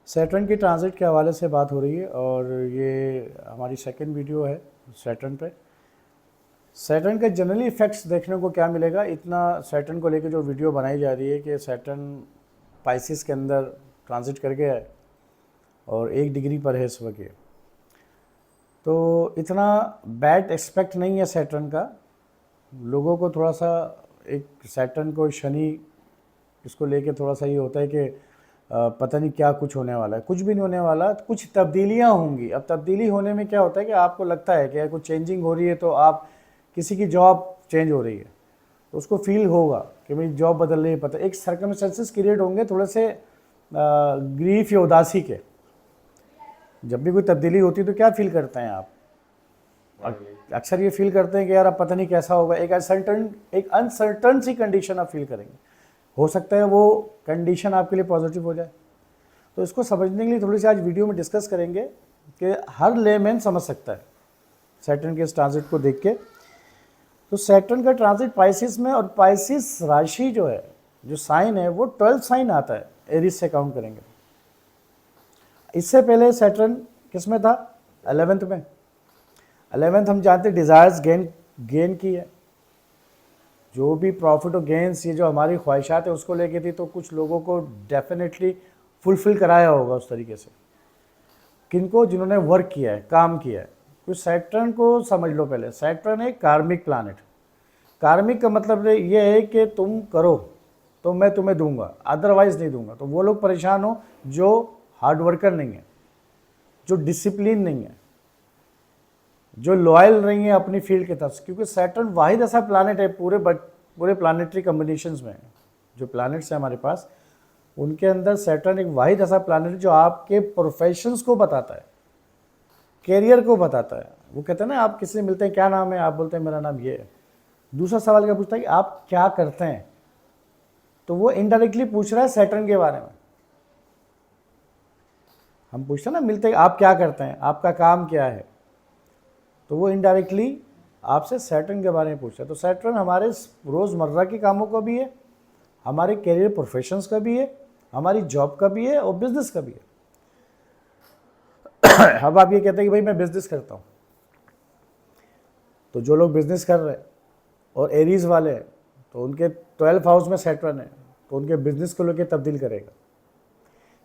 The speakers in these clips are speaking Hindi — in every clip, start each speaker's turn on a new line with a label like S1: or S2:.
S1: सैटर्न की ट्रांजिट के हवाले से बात हो रही है और ये हमारी सेकंड वीडियो है सैटर्न पे। सैटर्न के जनरली इफ़ेक्ट्स देखने को क्या मिलेगा, इतना सैटर्न को लेकर जो वीडियो बनाई जा रही है कि सैटर्न पाइसिस के अंदर ट्रांजिट कर गया है और 1 डिग्री पर है इस वक्त ये, तो इतना बैड एक्सपेक्ट नहीं है सैटर्न का। लोगों को थोड़ा सा एक सैटर्न को शनि इसको लेके थोड़ा सा ये होता है कि पता नहीं क्या कुछ होने वाला है। कुछ भी नहीं होने वाला, कुछ तब्दीलियां होंगी। अब तब्दीली होने में क्या होता है कि आपको लगता है कि कुछ चेंजिंग हो रही है, तो आप किसी की जॉब चेंज हो रही है तो उसको फील होगा कि मेरी जॉब बदल रही है। पता एक सर्कमस्टेंसेस क्रिएट होंगे थोड़े से ग्रीफ या उदासी के। जब भी कोई तब्दीली होती है तो क्या फील करते हैं आप? अक्सर ये फील करते हैं कि यार अब पता नहीं कैसा होगा। एक अनसर्टन सी कंडीशन आप फील करेंगे। हो सकता है वो कंडीशन आपके लिए पॉजिटिव हो जाए। तो इसको समझने के लिए थोड़ी सी आज वीडियो में डिस्कस करेंगे कि हर लेमैन समझ सकता है सैटर्न के इस ट्रांजिट को देख के। तो सैटर्न का ट्रांजिट पाइसिस में, और पाइसिस राशि जो है, जो साइन है, वो 12 साइन आता है, एरीज से काउंट करेंगे। इससे पहले सैटर्न किस में था? 11th में। 11th हम जानते हैं डिज़ायर्स गेन की है। जो भी प्रॉफिट और गेंस, ये जो हमारी ख्वाहिशात है उसको लेके थी, तो कुछ लोगों को डेफिनेटली फुलफिल कराया होगा उस तरीके से। किनको? जिन्होंने वर्क किया है, काम किया है। कुछ सैटर्न को समझ लो पहले। सैटर्न एक कार्मिक प्लानेट। कार्मिक का मतलब ये है कि तुम करो तो मैं तुम्हें दूंगा, अदरवाइज नहीं दूंगा। तो वो लोग परेशान हो जो हार्ड वर्कर नहीं है, जो डिसिप्लिन नहीं है, जो लॉयल नहीं है अपनी फील्ड के तरफ। क्योंकि सैटर्न वाहिद ऐसा प्लानेट है पूरे प्लानेटरी कम्बिनेशंस में, जो प्लानेट्स हैं हमारे पास, उनके अंदर सैटर्न एक वाहिद ऐसा प्लानेट है जो आपके प्रोफेशंस को बताता है, कैरियर को बताता है। वो कहते हैं ना, आप किसी से मिलते हैं, क्या नाम है? आप बोलते हैं मेरा नाम ये है। दूसरा सवाल क्या पूछता है कि आप क्या करते हैं? तो वो इनडायरेक्टली पूछ रहा है सैटर्न के बारे में। हम पूछते हैं ना, मिलते हैं, आप क्या करते हैं, आपका काम क्या है? तो वो इनडायरेक्टली आपसे सैटर्न के बारे में पूछता है। तो सैटर्न हमारे रोज़मर्रा के कामों का भी है, हमारे कैरियर प्रोफेशंस का भी है, हमारी जॉब का भी है और बिजनेस का भी है। अब आप ये कहते हैं कि भाई मैं बिजनेस करता हूँ, तो जो लोग बिजनेस कर रहे हैं और एरीज वाले हैं, तो उनके 12th हाउस में सैटर्न है, तो उनके बिजनेस को लेकर तब्दील करेगा।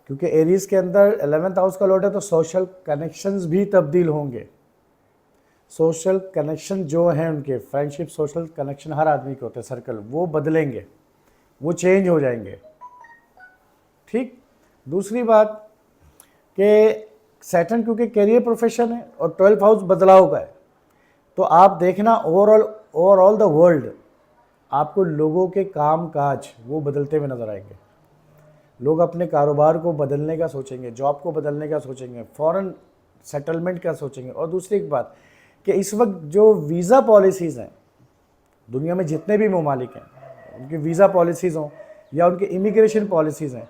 S1: क्योंकि एरीज के अंदर 11th हाउस का लॉर्ड है, तो सोशल कनेक्शंस भी तब्दील होंगे। सोशल कनेक्शन जो हैं उनके, फ्रेंडशिप, सोशल कनेक्शन हर आदमी के होते हैं, सर्कल, वो बदलेंगे, वो चेंज हो जाएंगे। ठीक। दूसरी बात कि सैटर्न क्योंकि कैरियर प्रोफेशन है और 12th हाउस बदलाव का है, तो आप देखना ओवरऑल द वर्ल्ड आपको लोगों के काम काज वो बदलते हुए नजर आएंगे। लोग अपने कारोबार को बदलने का सोचेंगे, जॉब को बदलने का सोचेंगे, फॉरेन सेटलमेंट का सोचेंगे। और दूसरी एक बात कि इस वक्त जो वीज़ा पॉलिसीज़ हैं दुनिया में, जितने भी ममालिक हैं, उनकी वीज़ा पॉलिसीज़ हों या उनकी इमिग्रेशन पॉलिसीज़ हैं,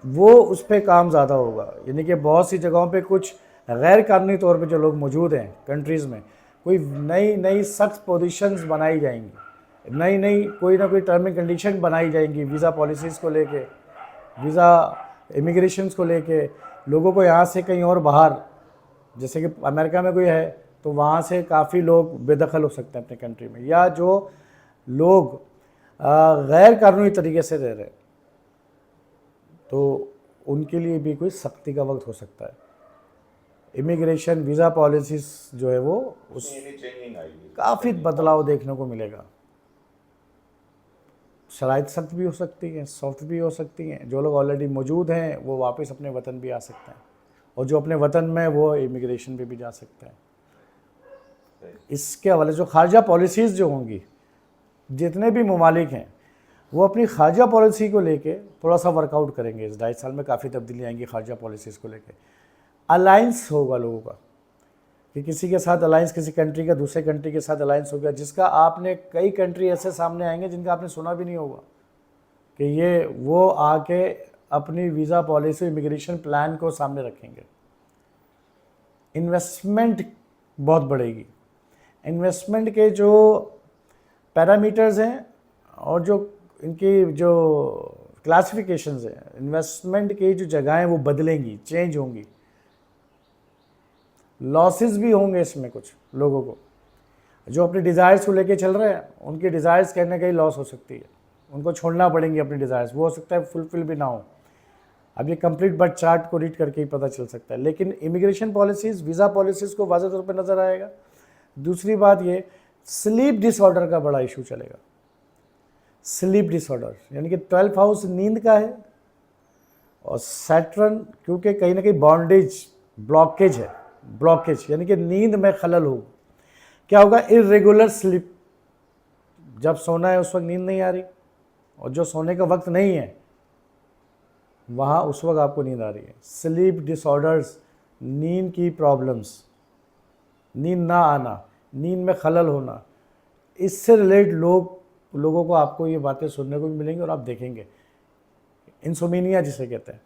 S1: वो उस पर काम ज़्यादा होगा। यानी कि बहुत सी जगहों पे कुछ गैर कानूनी तौर पे जो लोग मौजूद हैं कंट्रीज़ में, कोई नई सख्त पोजीशंस बनाई जाएंगी, नई कोई ना कोई टर्म एंड कंडीशन बनाई जाएंगी वीज़ा पॉलिसीज़ को लेके, वीज़ा इमिग्रेशंस को लेके। लोगों को यहाँ से कहीं और बाहर, जैसे कि अमेरिका में कोई है, तो वहाँ से काफ़ी लोग बेदखल हो सकते हैं अपने कंट्री में, या जो लोग गैर कानूनी तरीके से रह रहे हैं, तो उनके लिए भी कोई सख्ती का वक्त हो सकता है। इमिग्रेशन वीज़ा पॉलिसीज़ जो है वो उस काफ़ी बदलाव देखने को मिलेगा। शराइत सख्त भी हो सकती हैं, सॉफ्ट भी हो सकती हैं। जो लोग ऑलरेडी मौजूद हैं वो वापस अपने वतन भी आ सकते हैं, और जो अपने वतन में वो इमिग्रेशन पे भी जा सकते हैं। इसके हवाले जो खारजा पॉलिसीज़ जो होंगी, जितने भी ममालिक हैं वो अपनी खारजा पॉलिसी को लेके थोड़ा सा वर्कआउट करेंगे। इस 2.5 साल में काफ़ी तब्दीली आएंगी खारजा पॉलिसीज़ को लेके। अलायंस होगा लोगों का कि किसी के साथ अलायंस, किसी कंट्री का दूसरे कंट्री के साथ अलायंस हो गया, जिसका आपने, कई कंट्री ऐसे सामने आएंगे जिनका आपने सुना भी नहीं होगा कि ये वो आके अपनी वीज़ा पॉलिसी, इमिग्रेशन प्लान को सामने रखेंगे। इन्वेस्टमेंट बहुत बढ़ेगी। इन्वेस्टमेंट के जो पैरामीटर्स हैं और जो इनकी जो क्लासिफिकेशन है, इन्वेस्टमेंट की जो जगहें वो बदलेंगी, चेंज होंगी, लॉसेस भी होंगे इसमें कुछ लोगों को जो अपने डिज़ायर्स को लेके चल रहे हैं, उनकी डिज़ायर्स कहीं ना कहीं लॉस हो सकती है, उनको छोड़ना पड़ेंगे अपनी डिज़ायर्स, वो हो सकता है फुलफिल भी ना हो। अब ये कंप्लीट बर्थ चार्ट को रीड करके ही पता चल सकता है, लेकिन इमिग्रेशन पॉलिसीज़, वीज़ा पॉलिसीज़ को वाज़ेह तौर पर नज़र आएगा। दूसरी बात ये, स्लीप डिसऑर्डर का बड़ा इशू चलेगा। स्लीप डिसऑर्डर यानी कि 12th हाउस नींद का है, और सैटर्न क्योंकि कहीं ना कहीं बॉन्डेज ब्लॉकेज है, ब्लॉकेज यानी कि नींद में खलल हो। क्या होगा? इरेगुलर स्लीप, जब सोना है उस वक्त नींद नहीं आ रही, और जो सोने का वक्त नहीं है वहाँ उस वक्त आपको नींद आ रही है। स्लीप डिसऑर्डर्स, नींद की प्रॉब्लम्स, नींद ना आना, नींद में खलल होना, इससे रिलेटेड लोगों को आपको ये बातें सुनने को भी मिलेंगी, और आप देखेंगे इंसोमिनिया जिसे कहते हैं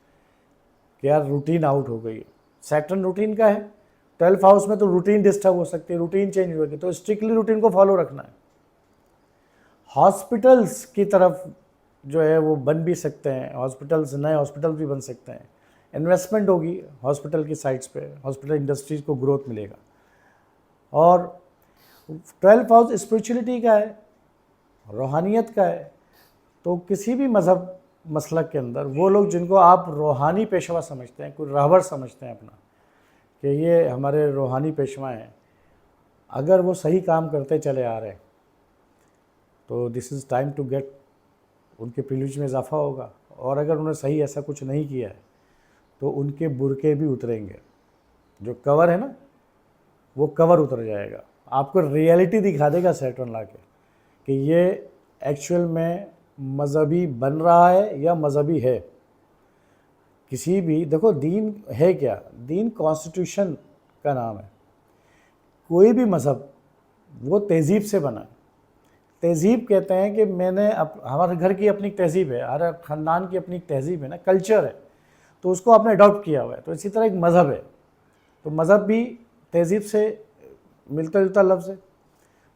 S1: कि यार रूटीन आउट हो गई है। सैटर्न रूटीन का है, 12th हाउस में तो रूटीन डिस्टर्ब हो सकती है, रूटीन चेंज होगी, तो स्ट्रिक्टली रूटीन को फॉलो रखना है। हॉस्पिटल्स की तरफ जो है वो बन भी सकते हैं, हॉस्पिटल्स, नए हॉस्पिटल भी बन सकते हैं, इन्वेस्टमेंट होगी हॉस्पिटल की साइट्स पे, हॉस्पिटल इंडस्ट्रीज को ग्रोथ मिलेगा। और 12th हाउस स्पिरिचुअलिटी का है, रूहानियत का है, तो किसी भी मज़हब मसलक के अंदर वो लोग जिनको आप रूहानी पेशवा समझते हैं, कोई रहबर समझते हैं अपना कि ये हमारे रूहानी पेशवा हैं, अगर वो सही काम करते चले आ रहे हैं तो this is time to get, उनके प्रिविलेज में इजाफा होगा। और अगर उन्होंने सही ऐसा कुछ नहीं किया है तो उनके बुरके भी उतरेंगे, जो कवर है ना वो कवर उतर जाएगा, आपको रियलिटी दिखा देगा सैटर्न ला के कि ये एक्चुअल में मज़हबी बन रहा है या मज़हबी है। किसी भी, देखो दीन है क्या? दीन कॉन्स्टिट्यूशन का नाम है। कोई भी मज़हब वो तहज़ीब से बना है। तहज़ीब कहते हैं कि मैंने हमारे घर की अपनी तहज़ीब है, हर ख़ानदान की अपनी तहज़ीब है ना, कल्चर है, तो उसको आपने अडॉप्ट किया हुआ है। तो इसी तरह एक मज़हब है, तो मज़हब भी तहज़ीब से मिलता जुलता लफ्ज़ है।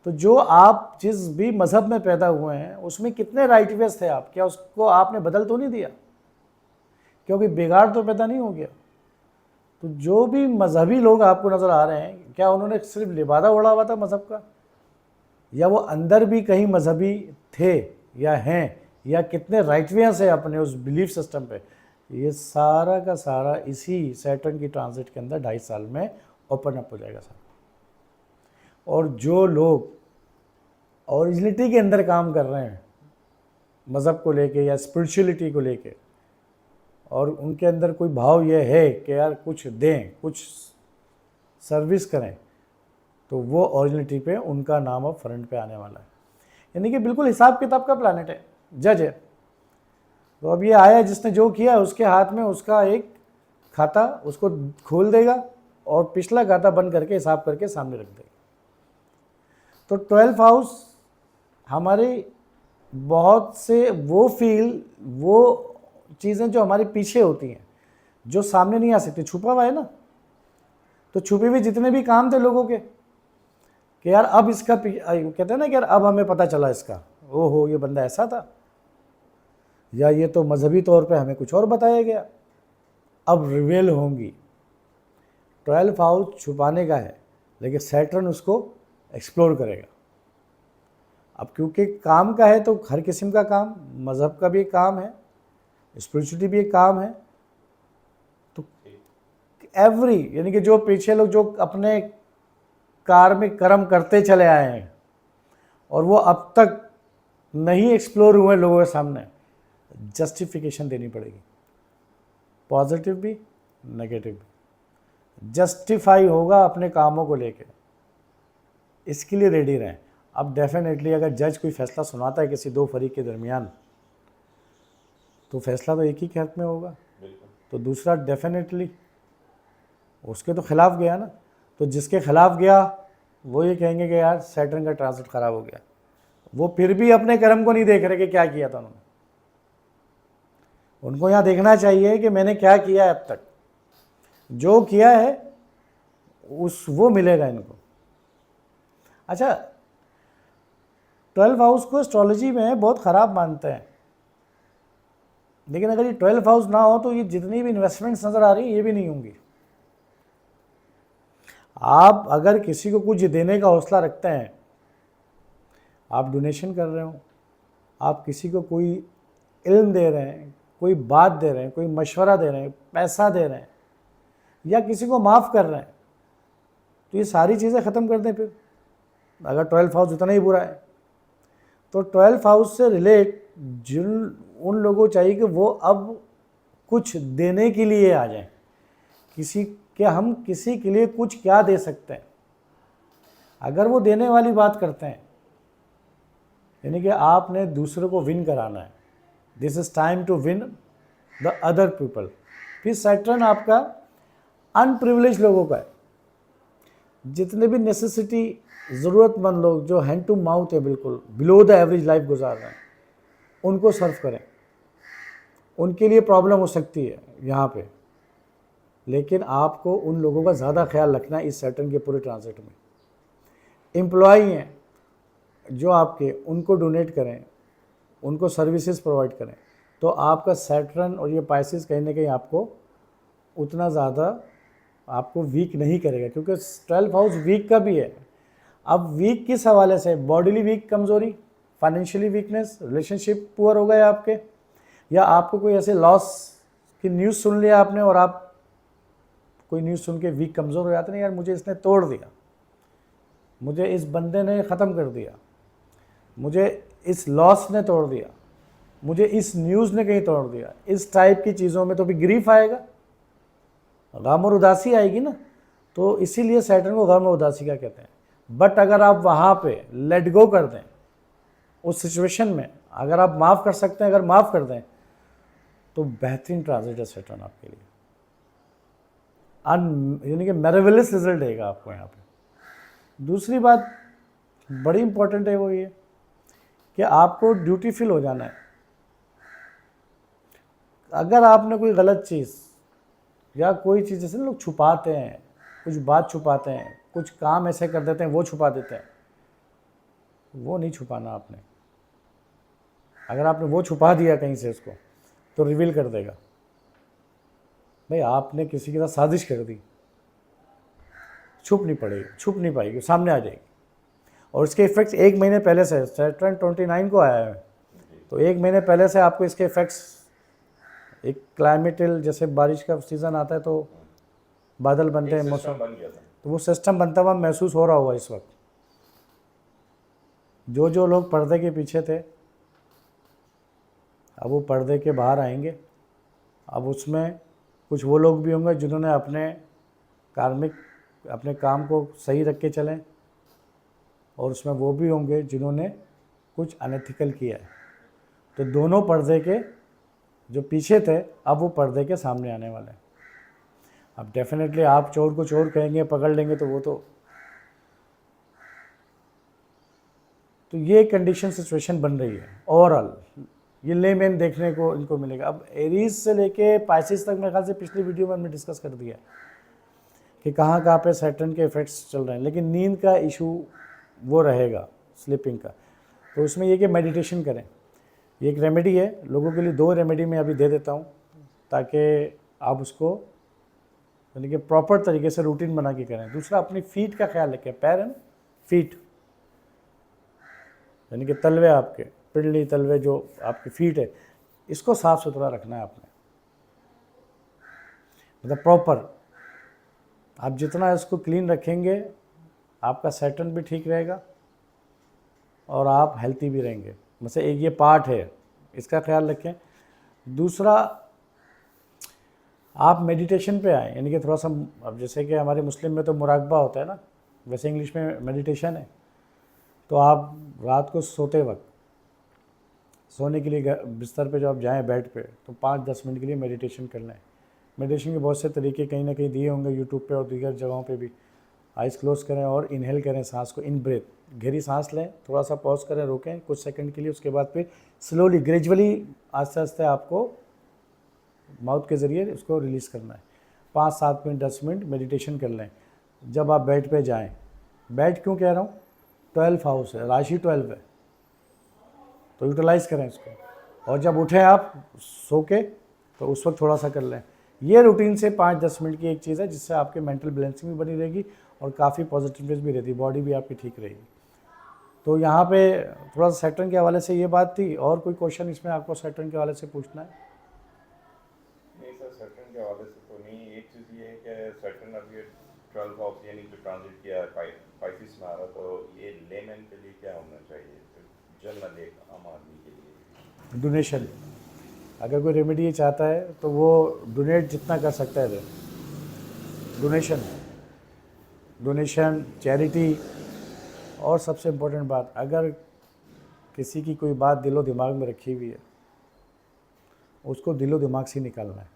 S1: तो जो आप जिस भी मज़हब में पैदा हुए हैं उसमें कितने राइट वेज थे आप, क्या उसको आपने बदल तो नहीं दिया? क्योंकि बिगाड़ तो पैदा नहीं हो गया। तो जो भी मज़हबी लोग आपको नज़र आ रहे हैं, क्या उन्होंने सिर्फ लिबादा उड़ा हुआ था मज़हब का, या वो अंदर भी कहीं मज़हबी थे या हैं, या कितने राइट वेज है अपने उस बिलीफ सिस्टम पे? ये सारा का सारा इसी सैटर्न की ट्रांजिट के अंदर 2.5 साल में ओपन अप हो जाएगा सर। और जो लोग ओरिजिनिटी के अंदर काम कर रहे हैं मज़हब को लेके या स्पिरिचुअलिटी को लेके, और उनके अंदर कोई भाव यह है कि यार कुछ दें, कुछ सर्विस करें, तो वो ओरिजिनिटी पे उनका नाम अब फ्रंट पे आने वाला है। यानी कि बिल्कुल हिसाब किताब का प्लानेट है, जज है। तो अब ये आया, जिसने जो किया उसके हाथ में उसका एक खाता, उसको खोल देगा और पिछला खाता बंद करके हिसाब करके सामने रख देगा। तो 12th हाउस हमारे बहुत से वो वो चीज़ें जो हमारे पीछे होती हैं, जो सामने नहीं आ सकती, छुपा हुआ है ना। तो छुपे हुए जितने भी काम थे लोगों के कि यार अब इसका, कहते हैं ना कि यार अब हमें पता चला इसका, ओहो ये बंदा ऐसा था, या ये तो मजहबी तौर पे हमें कुछ और बताया गया, अब रिवेल होंगी। 12th हाउस छुपाने का है, लेकिन सैटर्न उसको एक्सप्लोर करेगा। अब क्योंकि काम का है तो हर किस्म का काम, मज़हब का भी एक काम है, स्पिरिचुअलिटी भी एक काम है। तो एवरी, यानी कि जो पीछे लोग जो अपने कार्मिक कर्म करते चले आए हैं और वो अब तक नहीं एक्सप्लोर हुए लोगों के सामने, जस्टिफिकेशन देनी पड़ेगी, पॉजिटिव भी नेगेटिव भी। जस्टिफाई होगा अपने कामों को लेके, इसके लिए रेडी रहें। अब डेफिनेटली अगर जज कोई फैसला सुनाता है किसी दो फरीक के दरमियान, तो फैसला तो एक ही के हक में होगा, तो दूसरा डेफिनेटली उसके तो खिलाफ गया ना। तो जिसके खिलाफ गया वो ये कहेंगे कि यार सैटर्न का ट्रांजिट ख़राब हो गया। वो फिर भी अपने कर्म को नहीं देख रहे कि क्या किया था उन्होंने। उनको यहाँ देखना चाहिए कि मैंने क्या किया है अब तक, जो किया है वो मिलेगा इनको। अच्छा, 12th हाउस को एस्ट्रोलॉजी में बहुत ख़राब मानते हैं लेकिन अगर ये 12th हाउस ना हो तो ये जितनी भी इन्वेस्टमेंट्स नज़र आ रही है ये भी नहीं होंगी। आप अगर किसी को कुछ देने का हौसला रखते हैं, आप डोनेशन कर रहे हो, आप किसी को कोई इल्म दे रहे हैं, कोई बात दे रहे हैं, कोई मशवरा दे रहे हैं, पैसा दे रहे हैं, या किसी को माफ़ कर रहे हैं, तो ये सारी चीज़ें ख़त्म कर दें। फिर अगर 12th हाउस इतना ही बुरा है तो 12th हाउस से रिलेट जिन उन लोगों को चाहिए कि वो अब कुछ देने के लिए आ जाएं। हम किसी के लिए कुछ क्या दे सकते हैं। अगर वो देने वाली बात करते हैं, यानी कि आपने दूसरे को विन कराना है, this is time to win the other people. फिर सैटर्न आपका अनप्रिविलेज लोगों का है। जितने भी नेसेसिटी ज़रूरतमंद लोग जो हैंड टू माउथ है, बिल्कुल बिलो द एवरेज लाइफ गुजार रहे हैं, उनको सर्व करें। उनके लिए प्रॉब्लम हो सकती है यहाँ पे, लेकिन आपको उन लोगों का ज़्यादा ख्याल रखना है इस सैटर्न के पूरे ट्रांजिट में। एम्प्लॉई हैं जो आपके, उनको डोनेट करें, उनको सर्विसेज प्रोवाइड करें। तो आपका सैटर्न और ये पाइसेस कहीं ना कहीं आपको उतना ज़्यादा आपको वीक नहीं करेगा, क्योंकि 12th हाउस वीक का भी है। अब वीक किस हवाले से? बॉडीली वीक, कमज़ोरी, फाइनेंशियली वीकनेस, रिलेशनशिप पुअर हो गए आपके, या आपको कोई ऐसे लॉस की न्यूज़ सुन लिया आपने और आप कोई न्यूज़ सुन के वीक, कमज़ोर हो जाते नहीं, यार मुझे इसने तोड़ दिया, मुझे इस बंदे ने ख़त्म कर दिया, मुझे इस लॉस ने तोड़ दिया, मुझे इस न्यूज़ ने कहीं तोड़ दिया। इस टाइप की चीज़ों में तो भी ग्रीफ आएगा, गम और उदासी आएगी ना। तो इसीलिए सैटर्न को गम और उदासी का कहते हैं। बट अगर आप वहाँ पे लेट गो कर दें, उस सिचुएशन में अगर आप माफ़ कर सकते हैं, अगर माफ़ कर दें, तो बेहतरीन ट्रांजिट है सैटर्न आपके लिए। यानी कि मेरेवलस रिजल्ट देगा आपको यहाँ पे। दूसरी बात बड़ी इंपॉर्टेंट है, वो ये कि आपको ड्यूटीफुल हो जाना है। अगर आपने कोई गलत चीज़ या कोई चीज़, जैसे लोग छुपाते हैं, कुछ बात छुपाते हैं, कुछ काम ऐसे कर देते हैं, वो छुपा देते हैं, वो नहीं छुपाना आपने। अगर आपने वो छुपा दिया कहीं से उसको, तो रिवील कर देगा। भाई आपने किसी के साथ साजिश कर दी, छुप नहीं पड़ेगी, छुप नहीं पाएगी, सामने आ जाएगी। और इसके इफेक्ट्स 1 महीने पहले से, सैटर्न 29 को आया है, तो 1 महीने पहले से आपको इसके इफेक्ट्स, एक क्लाइमेटल, जैसे बारिश का सीज़न आता है तो बादल बनते हैं, मौसम, तो वो सिस्टम बनता हुआ महसूस हो रहा होगा इस वक्त। जो लोग पर्दे के पीछे थे, अब वो पर्दे के बाहर आएंगे। अब उसमें कुछ वो लोग भी होंगे जिन्होंने अपने काम को सही रख के चलें, और उसमें वो भी होंगे जिन्होंने कुछ अनएथिकल किया है। तो दोनों पर्दे के जो पीछे थे, अब वो पर्दे के सामने आने वाले हैं। अब डेफिनेटली आप चोर को चोर कहेंगे, पकड़ लेंगे, तो वो तो ये कंडीशन सिचुएशन बन रही है ओवरऑल। ये लेमैन देखने को इनको मिलेगा। अब एरीज से लेके पाइसेस तक मेरे ख्याल से पिछली वीडियो में हमने डिस्कस कर दिया कि कहाँ पे सैटर्न के इफेक्ट्स चल रहे हैं, लेकिन नींद का इशू वो रहेगा, स्लीपिंग का। तो उसमें ये कि मेडिटेशन करें। ये एक रेमेडी है लोगों के लिए, 2 रेमेडी मैं अभी दे देता हूँ ताकि आप उसको यानी कि प्रॉपर तरीके से रूटीन बना के करें। दूसरा, अपनी फीट का ख्याल रखें, पैर है ना, फीट यानी कि तलवे, आपके पिंडली तलवे जो आपकी फीट है, इसको साफ़ सुथरा रखना है आपने। मतलब प्रॉपर आप जितना इसको क्लीन रखेंगे, आपका सैटर्न भी ठीक रहेगा और आप हेल्थी भी रहेंगे। मतलब एक ये पार्ट है, इसका ख्याल रखें। दूसरा, आप मेडिटेशन पे आए, यानी कि थोड़ा सा, अब जैसे कि हमारे मुस्लिम में तो मुराकबा होता है ना, वैसे इंग्लिश में मेडिटेशन है। तो आप रात को सोते वक्त, सोने के लिए बिस्तर पे जो आप जाएं बेड पे, तो 5-10 मिनट के लिए मेडिटेशन कर लें। मेडिटेशन के बहुत से तरीके कहीं ना कहीं दिए होंगे यूट्यूब पे और दीगर जगहों पे भी। आइज़ क्लोज करें और इनहेल करें सांस को, इन ब्रेथ, गहरी सांस लें, थोड़ा सा पॉज करें, रोकें कुछ सेकंड के लिए, उसके बाद फिर स्लोली, ग्रेजुअली, आस्ते आस्ते आपको माउथ के ज़रिए उसको रिलीज़ करना है। 5-7 मिनट 10 मिनट मेडिटेशन कर लें जब आप बेड पे जाएं। बेड क्यों कह रहा हूँ? 12th हाउस है, राशि 12 है, तो यूटिलाइज़ करें इसको। और जब उठें आप सो के तो उस वक्त थोड़ा सा कर लें। ये रूटीन से 5-10 मिनट की एक चीज़ है जिससे आपके मेंटल बैलेंसिंग भी बनी रहेगी और काफ़ी पॉजिटिवनेस भी रहती है, बॉडी भी आपकी ठीक रहेगी। तो यहाँ पे थोड़ा सा सैटर्न के हवाले से ये बात थी। और कोई क्वेश्चन इसमें आपको सैटर्न के हवाले से पूछना है?
S2: नहीं सर, सैटर्न के हवाले से तो नहीं। एक चीज़ ये है कि सैटर्न अभी 12 हाउस यानी जो ट्रांजिट किया है पाइसिस में आ रहा, तो ये लेमैन के लिए क्या होना चाहिए, जनरल एक आम आदमी के लिए?
S1: डोनेशन। अगर कोई रेमेडी ये चाहता है तो वो डोनेट जितना कर सकता है डोनेशन, डोनेशन, चैरिटी। और सबसे इम्पोर्टेंट बात, अगर किसी की कोई बात दिलो दिमाग में रखी हुई है, उसको दिलो दिमाग से निकालना है,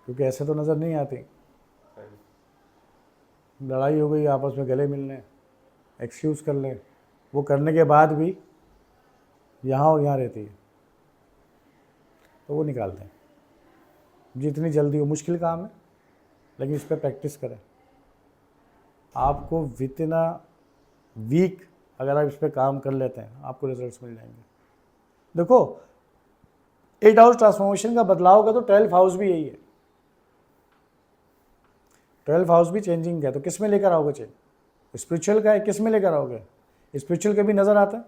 S1: क्योंकि ऐसे तो नज़र नहीं आती। लड़ाई हो गई, आपस में गले मिलने, एक्सक्यूज़ कर लें, वो करने के बाद भी यहाँ और यहाँ रहती है, तो वो निकाल दें जितनी जल्दी हो। मुश्किल काम है लेकिन इस पर प्रैक्टिस करें। आपको विद इन अ वीक अगर आप इस पर काम कर लेते हैं आपको रिजल्ट्स मिल जाएंगे। देखो 8 हाउस ट्रांसफॉर्मेशन का बदलाव का तो 12th हाउस भी यही है। 12th हाउस भी चेंजिंग का है, तो किस में लेकर आओगे चेंज? स्पिरिचुअल का है, किस में लेकर आओगे? स्पिरिचुअल के भी नज़र आता है।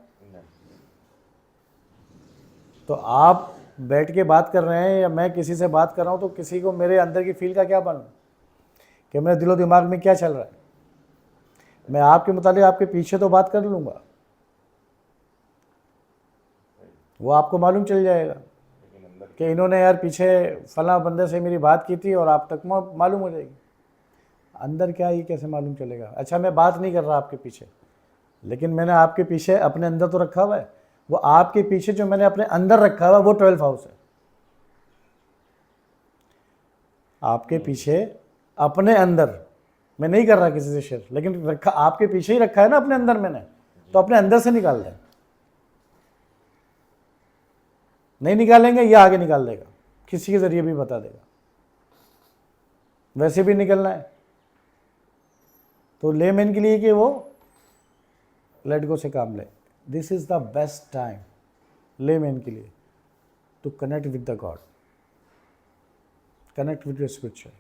S1: तो आप बैठ के बात कर रहे हैं या मैं किसी से बात कर रहा हूँ, तो किसी को मेरे अंदर की फील का क्या मालूम कि मेरे दिलो दिमाग में क्या चल रहा है? मैं आपके मुताबिक आपके पीछे तो बात कर लूँगा, वो आपको मालूम चल जाएगा कि इन्होंने यार पीछे फला बंदे से मेरी बात की थी, और आप तक मालूम हो जाएगी। अंदर क्या है ये कैसे मालूम चलेगा? अच्छा, मैं बात नहीं कर रहा आपके पीछे, लेकिन मैंने आपके पीछे अपने अंदर तो रखा हुआ है। वो आपके पीछे जो मैंने अपने अंदर रखा हुआ है वो 12th हाउस है। आपके पीछे अपने अंदर, मैं नहीं कर रहा किसी से शेयर, लेकिन रखा आपके पीछे ही रखा है ना अपने अंदर मैंने, तो अपने अंदर से निकाल दें। नहीं निकालेंगे ये आगे निकाल देगा, किसी के जरिए भी बता देगा। वैसे भी निकलना है तो लेमैन के लिए कि वो लेट गो से काम ले। This is the best time layman के लिए to connect with the God, connect with your spiritual.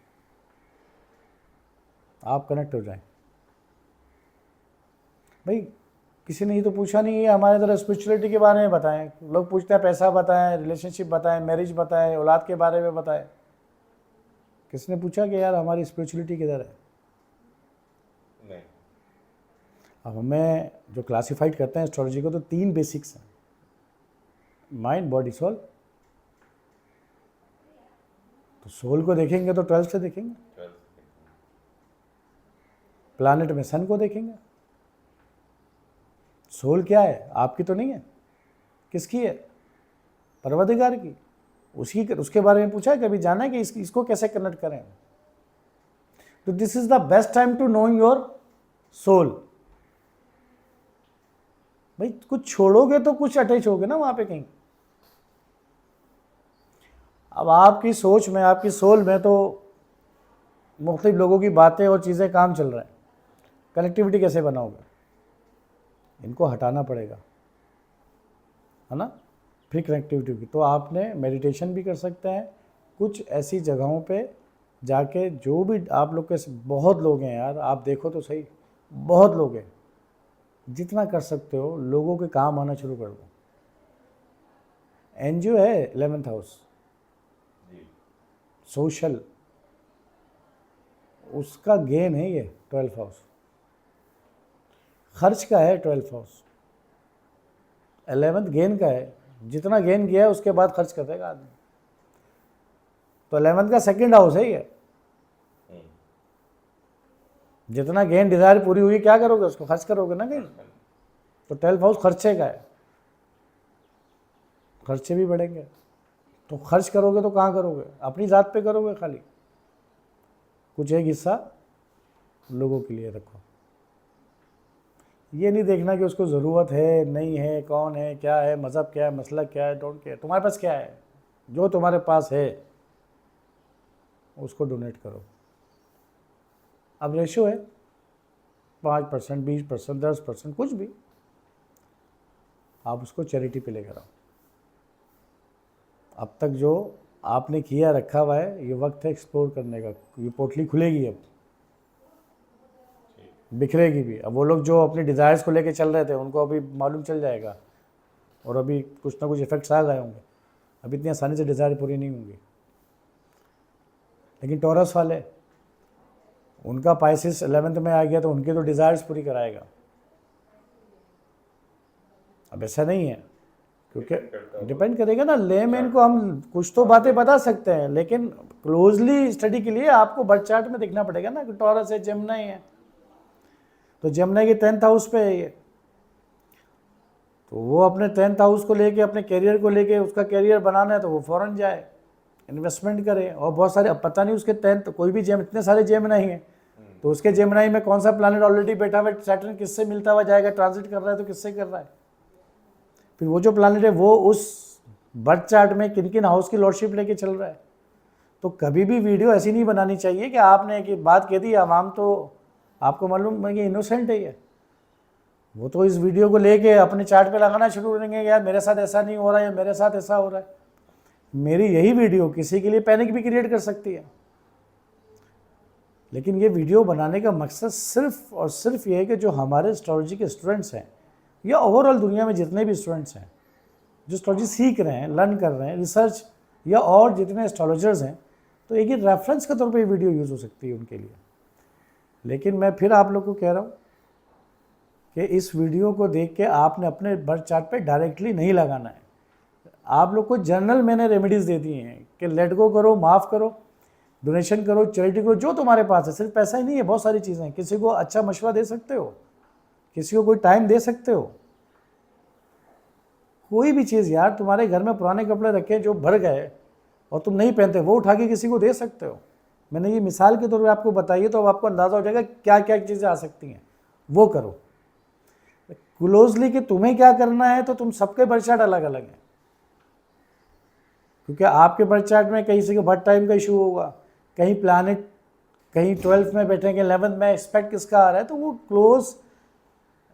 S1: आप कनेक्ट हो जाएं। भाई किसी ने ये तो पूछा नहीं है हमारे तरह स्पिरिचुअलिटी के बारे में बताएं। लोग पूछते हैं पैसा बताएं, रिलेशनशिप बताएं, मैरिज बताएं, औलाद के बारे में बताएं। किसने पूछा कि यार हमारी स्पिरिचुअलिटी किधर है?
S2: नहीं।
S1: अब हमें जो क्लासिफाइड करते हैं एस्ट्रोलॉजी को, तो 3 बेसिक्स हैं, माइंड, बॉडी, सोल। तो सोल को देखेंगे तो 12th से देखेंगे, प्लानिट में सन को देखेंगे। सोल क्या है? आपकी तो नहीं है, किसकी है? परवदिगार की। उसके बारे में पूछा है कभी? जाना है कि इसको कैसे कनेक्ट करें? तो this is the best time to know your soul. भाई कुछ छोड़ोगे तो कुछ अटैच होगे ना वहां पे कहीं। अब आपकी सोच में, आपकी सोल में तो मुख्तलिफ लोगों की बातें और चीज़ें काम चल रहे हैं, कनेक्टिविटी कैसे बनाओगे? इनको हटाना पड़ेगा, है ना, फिर कनेक्टिविटी की। तो आपने मेडिटेशन भी कर सकते हैं कुछ ऐसी जगहों पे जाके, जो भी आप लोग के, बहुत लोग हैं यार, आप देखो तो सही, बहुत लोग हैं। जितना कर सकते हो लोगों के काम आना शुरू कर दो। एनजीओ है 11th हाउस, सोशल, उसका गेन है ये 12th हाउस। खर्च का है 12th हाउस, 11th गेन का है। जितना गेन किया है उसके बाद खर्च कर देगा आदमी। तो 11th का 2nd हाउस है ये। जितना गेन डिजायर पूरी हुई, क्या करोगे? उसको खर्च करोगे ना कहीं। तो 12th हाउस खर्चे का है, खर्चे भी बढ़ेंगे। तो खर्च करोगे तो कहाँ करोगे? अपनी ज़ात पे करोगे खाली, कुछ एक हिस्सा लोगों के लिए रखो। ये नहीं देखना कि उसको ज़रूरत है नहीं है, कौन है, क्या है, मज़हब क्या है, मसलक क्या है, डोंट केयर। तुम्हारे पास क्या है, जो तुम्हारे पास है उसको डोनेट करो। अब रेशो है 5%, 20%, 10%, कुछ भी। आप उसको चैरिटी पे लेकर आओ। अब तक जो आपने किया रखा हुआ है, ये वक्त है एक्सप्लोर करने का। ये पोटली खुलेगी, अब बिखरेगी भी। अब वो लोग जो अपने डिज़ायर्स को लेके चल रहे थे, उनको अभी मालूम चल जाएगा, और अभी कुछ ना कुछ इफेक्ट्स आ गए होंगे। अब इतनी आसानी से डिज़ायर पूरी नहीं होंगी। लेकिन टॉरस वाले, उनका पाइसिस 11th में आ गया तो उनके तो डिज़ायर्स पूरी कराएगा। अब ऐसा नहीं है, क्योंकि डिपेंड करेगा ना। लेमैन को हम कुछ तो बातें बता सकते हैं, लेकिन क्लोजली स्टडी के लिए आपको बर्थ चार्ट में देखना पड़ेगा ना कि टॉरस है, जेमिनी है, तो जेमिनी के 10th हाउस पे है ये, तो वो अपने 10th हाउस को लेके, अपने करियर को लेके, उसका करियर बनाना है तो वो फॉरेन जाए, इन्वेस्टमेंट करे। और बहुत सारे, अब पता नहीं उसके 10th कोई भी इतने सारे जेमिनी हैं, तो उसके जेमिनी में कौन सा प्लैनेट ऑलरेडी बैठा हुआ है, सैटर्न किससे मिलता हुआ जाएगा, ट्रांजिट कर रहा है तो किससे कर रहा है। फिर वो जो प्लैनेट है वो उस बर्थ चार्ट में किन किन हाउस की लॉर्डशिप लेके चल रहा है। तो कभी भी वीडियो ऐसी नहीं बनानी चाहिए कि आपने एक बात कह दी, आवाम तो आपको मालूम है कि इनोसेंट है ये, वो तो इस वीडियो को लेके अपने चार्ट पे लगाना शुरू करेंगे, यार मेरे साथ ऐसा नहीं हो रहा है, मेरे साथ ऐसा हो रहा है। मेरी यही वीडियो किसी के लिए पैनिक भी क्रिएट कर सकती है, लेकिन ये वीडियो बनाने का मकसद सिर्फ और सिर्फ ये है कि जो हमारे एस्ट्रोलॉजी के स्टूडेंट्स हैं, या ओवरऑल दुनिया में जितने भी स्टूडेंट्स हैं जो एस्ट्रोलॉजी सीख रहे हैं, लर्न कर रहे हैं, रिसर्च, या और जितने एस्ट्रोलॉजर्स हैं, तो एक ही रेफरेंस के तौर पे ये वीडियो यूज़ हो सकती है उनके लिए। लेकिन मैं फिर आप लोग को कह रहा हूँ कि इस वीडियो को देख के आपने अपने बर्थ चार्ट पे डायरेक्टली नहीं लगाना है। आप लोग को जनरल मैंने रेमेडीज़ दे दी हैं कि लेट गो करो, माफ़ करो, डोनेशन करो, चैरिटी करो, जो तुम्हारे पास है। सिर्फ पैसा ही नहीं है, बहुत सारी चीज़ें हैं। किसी को अच्छा मशवरा दे सकते हो, किसी को कोई टाइम दे सकते हो, कोई भी चीज़। यार तुम्हारे घर में पुराने कपड़े रखे जो भर गए और तुम नहीं पहनते, वो उठा के किसी को दे सकते हो। मैंने ये मिसाल के तौर पे आपको बताइए, तो अब आपको अंदाज़ा हो जाएगा क्या क्या चीज़ें आ सकती हैं, वो करो क्लोजली। कि तुम्हें क्या करना है, तो तुम सबके बर्थ चार्ट अलग अलग हैं, क्योंकि आपके बर्थ चार्ट में किसी को बर्थ टाइम का इशू होगा, कहीं प्लैनेट कहीं 12th में बैठेंगे, 11th में एक्सपेक्ट किसका आ रहा है, तो वो क्लोज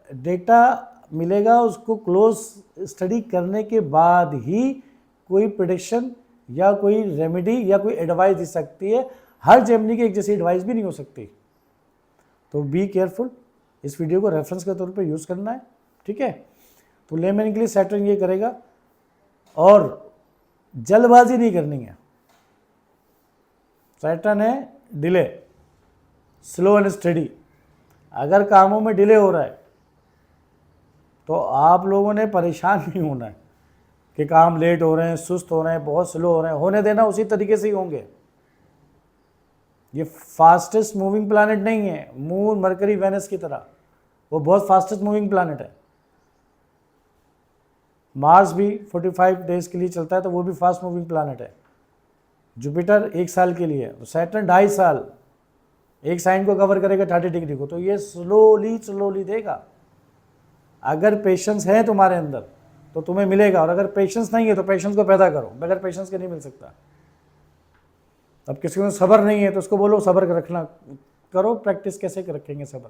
S1: डेटा मिलेगा। उसको क्लोज स्टडी करने के बाद ही कोई प्रेडिक्शन या कोई रेमेडी या कोई एडवाइस दे सकती है। हर जेमिनी की एक जैसी एडवाइस भी नहीं हो सकती, तो बी केयरफुल। इस वीडियो को रेफरेंस के तौर पे यूज़ करना है, ठीक है। तो लेमैन के लिए सैटर्न ये करेगा, और जल्दबाजी नहीं करनी है। सैटर्न है डिले, स्लो एंड स्टडी। अगर कामों में डिले हो रहा है तो आप लोगों ने परेशान नहीं होना है कि काम लेट हो रहे हैं, सुस्त हो रहे हैं, बहुत स्लो हो रहे हैं। होने देना, उसी तरीके से ही होंगे। ये फास्टेस्ट मूविंग प्लैनेट नहीं है, मून, मरकरी, वेनस की तरह। वो बहुत फास्टेस्ट मूविंग प्लैनेट है। मार्स भी 45 डेज के लिए चलता है, तो वो भी फास्ट मूविंग प्लैनेट है। जुपिटर 1 साल के लिए, तो सैटर्न 2.5 साल एक साइन को कवर करेगा, 30 डिग्री को। तो ये स्लोली देगा। अगर पेशेंस है तुम्हारे अंदर तो तुम्हें मिलेगा, और अगर पेशेंस नहीं है तो पेशेंस को पैदा करो। बगैर पेशेंस के नहीं मिल सकता। अब किसी को सब्र नहीं है तो उसको बोलो सब्र रखना, करो प्रैक्टिस। कैसे रखेंगे सब्र?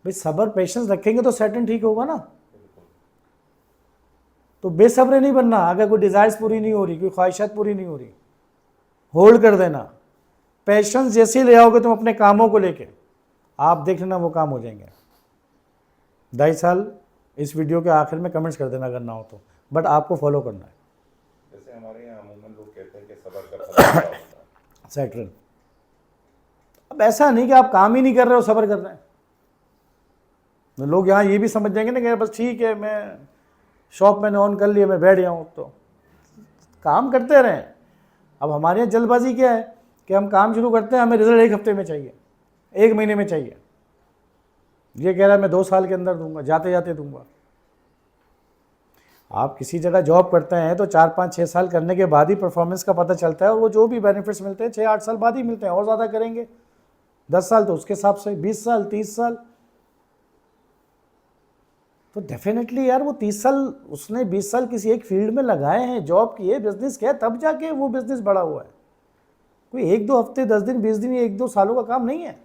S1: भाई सब्र पेशेंस रखेंगे तो सैटर्न ठीक होगा ना। तो बेसब्र नहीं बनना। अगर कोई डिजायर्स पूरी नहीं हो रही, कोई ख्वाहिशात पूरी नहीं हो रही, होल्ड कर देना। पेशेंस जैसे ही ले आओगे तुम अपने कामों को लेके, आप देख लेना वो काम हो जाएंगे। 2.5 साल इस वीडियो के आखिर में कमेंट्स कर देना अगर ना हो तो, बट आपको फॉलो करना है।
S2: जैसे हमारे यहाँ अमूमन लोग कहते हैं कि सब्र का फल मीठा होता है।
S1: सैटर्न, अब ऐसा नहीं कि आप काम ही नहीं कर रहे हो, सब्र कर रहे हैं। तो लोग यहाँ ये भी समझ जाएंगे ना कि बस ठीक है, मैं शॉप मैंने ऑन कर लिया, मैं बैठ गया हूँ, तो काम करते रहें। अब हमारे यहाँ जल्दबाजी क्या है कि हम काम शुरू करते हैं, हमें रिजल्ट 1 हफ्ते में चाहिए, 1 महीने में चाहिए। ये कह रहा है मैं 2 साल के अंदर दूंगा, जाते जाते दूंगा। आप किसी जगह जॉब करते हैं तो 4, 5, 6 साल करने के बाद ही परफॉर्मेंस का पता चलता है, और वो जो भी बेनिफिट्स मिलते हैं 6, 8 साल बाद ही मिलते हैं। और ज़्यादा करेंगे 10 साल तो उसके हिसाब से 20 साल, 30 साल। तो डेफिनेटली यार वो 30 साल उसने 20 साल किसी एक फील्ड में लगाए हैं, जॉब की है, बिजनेस किया, तब जाके वो बिजनेस बड़ा हुआ है। कोई 1-2 हफ्ते, 10 दिन, 20 दिन, 1-2 सालों का काम नहीं है।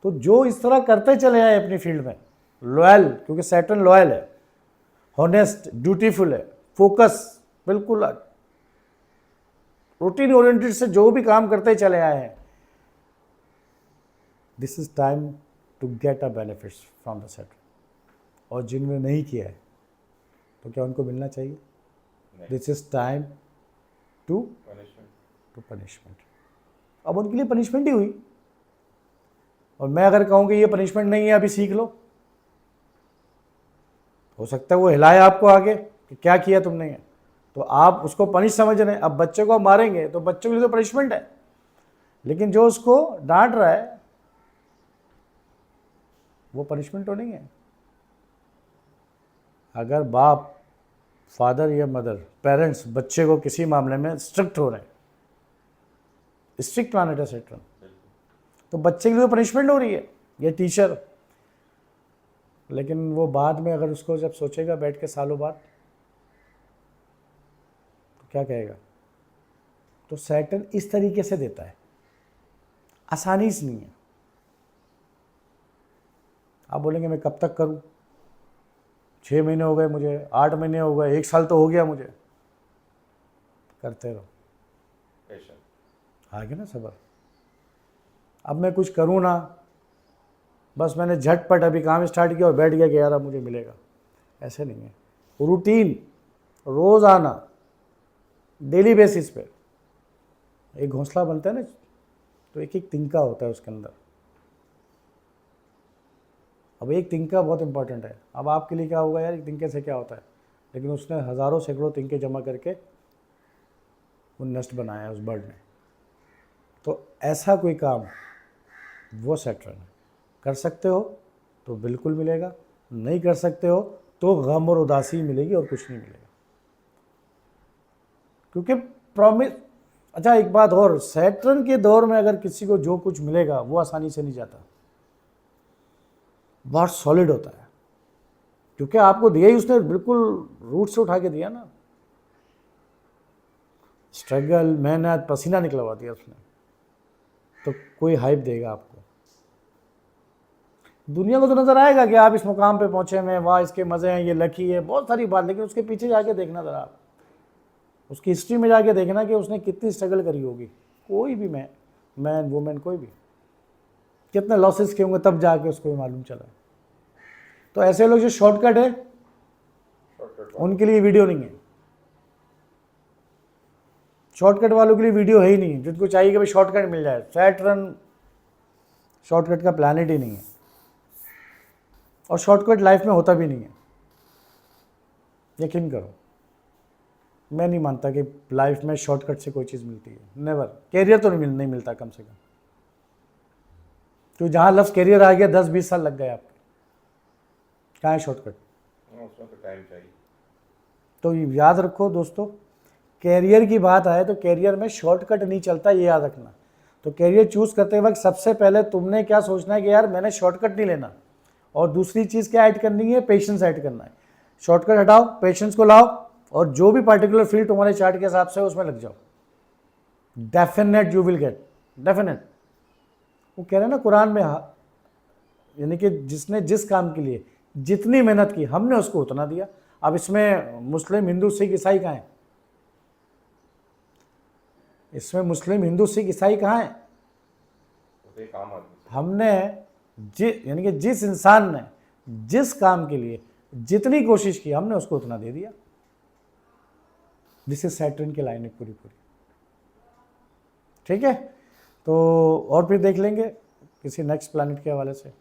S1: तो जो इस तरह करते चले आए अपनी फील्ड में, लॉयल, क्योंकि सैटर्न लॉयल है, हॉनेस्ट, ड्यूटीफुल है, फोकस, बिल्कुल रूटीन ओरिएंटेड से जो भी काम करते चले आए हैं। This is time to get a benefits from the Saturn. और जिनमें नहीं किया है तो क्या उनको मिलना चाहिए? This is time to punishment. अब उनके लिए पनिशमेंट ही हुई, और मैं अगर कहूँ कि ये पनिशमेंट नहीं है, अभी सीख लो, हो सकता है वो हिलाए आपको आगे कि क्या किया तुमने, तो आप उसको पनिश समझ रहे हैं। अब बच्चे को आप मारेंगे तो बच्चों के लिए तो पनिशमेंट है, लेकिन जो उसको डांट रहा है वो पनिशमेंट तो नहीं है। अगर बाप, फादर या मदर, पेरेंट्स बच्चे को किसी मामले में स्ट्रिक्ट हो रहे हैं, स्ट्रिक्ट प्लानेट है सैटर्न, तो बच्चे के लिए पनिशमेंट हो रही है, ये टीचर। लेकिन वो बाद में अगर उसको जब सोचेगा बैठ के सालों बाद, तो क्या कहेगा? तो सैटर्न इस तरीके से देता है, आसानी से नहीं है। आप बोलेंगे मैं कब तक करूं, 6 महीने हो गए मुझे, 8 महीने हो गए, 1 साल तो हो गया मुझे। करते रहो, आगे ना सबर। अब मैं कुछ करूं ना, बस मैंने झटपट अभी काम स्टार्ट किया और बैठ गया कि यार अब मुझे मिलेगा, ऐसे नहीं है। रूटीन, रोज आना, डेली बेसिस पे। एक घोंसला बनता है ना, तो एक एक तिनका होता है उसके अंदर। अब एक तिनका बहुत इंपॉर्टेंट है। अब आपके लिए क्या होगा यार, एक तिनके से क्या होता है, लेकिन उसने हज़ारों सैकड़ों तिनके जमा करके वो नेस्ट बनाया उस बर्ड ने। तो ऐसा कोई काम वो सैटर्न है। कर सकते हो तो बिल्कुल मिलेगा, नहीं कर सकते हो तो गम और उदासी मिलेगी और कुछ नहीं मिलेगा, क्योंकि प्रॉमिस। अच्छा एक बात और, सैटर्न के दौर में अगर किसी को जो कुछ मिलेगा वो आसानी से नहीं जाता, बहुत सॉलिड होता है, क्योंकि आपको दिया ही उसने, बिल्कुल रूट से उठा के दिया ना। स्ट्रगल, मेहनत, पसीना निकलवा दिया उसने, तो कोई हाइप देगा आपको। दुनिया को तो नजर आएगा कि आप इस मुकाम पे पहुंचे हैं, वाह इसके मजे हैं, ये लकी है, बहुत सारी बात, लेकिन उसके पीछे जाके देखना जरा आप, उसकी हिस्ट्री में जाके देखना कि उसने कितनी स्ट्रगल करी होगी। कोई भी मैन वुमेन कोई भी, कितने लॉसेस के होंगे, तब जाके उसको मालूम चला। तो ऐसे लोग जो शॉर्टकट है उनके लिए वीडियो नहीं है, शॉर्टकट वालों के लिए वीडियो है ही नहीं, जिनको चाहिए कि भाई शॉर्टकट मिल जाए। सैटर्न शॉर्टकट का प्लानेट ही नहीं है, और शॉर्टकट लाइफ में होता भी नहीं है, यकीन करो। मैं नहीं मानता कि लाइफ में शॉर्टकट से कोई चीज़ मिलती है, नेवर। कैरियर तो नहीं मिलता कम से कम, तो जहाँ लफ्ज़ कैरियर आ गया 10-20 साल लग गए आपके, कहाँ है शॉर्टकट?
S2: उसमें तो टाइम चाहिए।
S1: तो याद रखो दोस्तों, कैरियर की बात आए तो कैरियर में शॉर्टकट नहीं चलता, ये याद रखना। तो कैरियर चूज़ करते वक्त सबसे पहले तुमने क्या सोचना है कि यार मैंने शॉर्टकट नहीं लेना, और दूसरी चीज़ क्या ऐड करनी है? पेशेंस ऐड करना है। शॉर्टकट हटाओ, पेशेंस को लाओ, और जो भी पर्टिकुलर फील्ड तुम्हारे चार्ट के हिसाब से उसमें लग जाओ। Definite you will get, definite. वो कह रहे हैं ना कुरान में, यानी कि जिसने जिस काम के लिए जितनी मेहनत की हमने उसको उतना दिया। अब इसमें मुस्लिम, हिंदू, सिख, ईसाई कहाँ है? इसमें मुस्लिम, हिंदू, सिख, ईसाई कहाँ है? हमने यानी कि जिस इंसान ने जिस काम के लिए जितनी कोशिश की हमने उसको उतना दे दिया। दिस इज सैटर्न की लाइन है पूरी। ठीक है, तो और फिर देख लेंगे किसी नेक्स्ट प्लैनेट के हवाले से।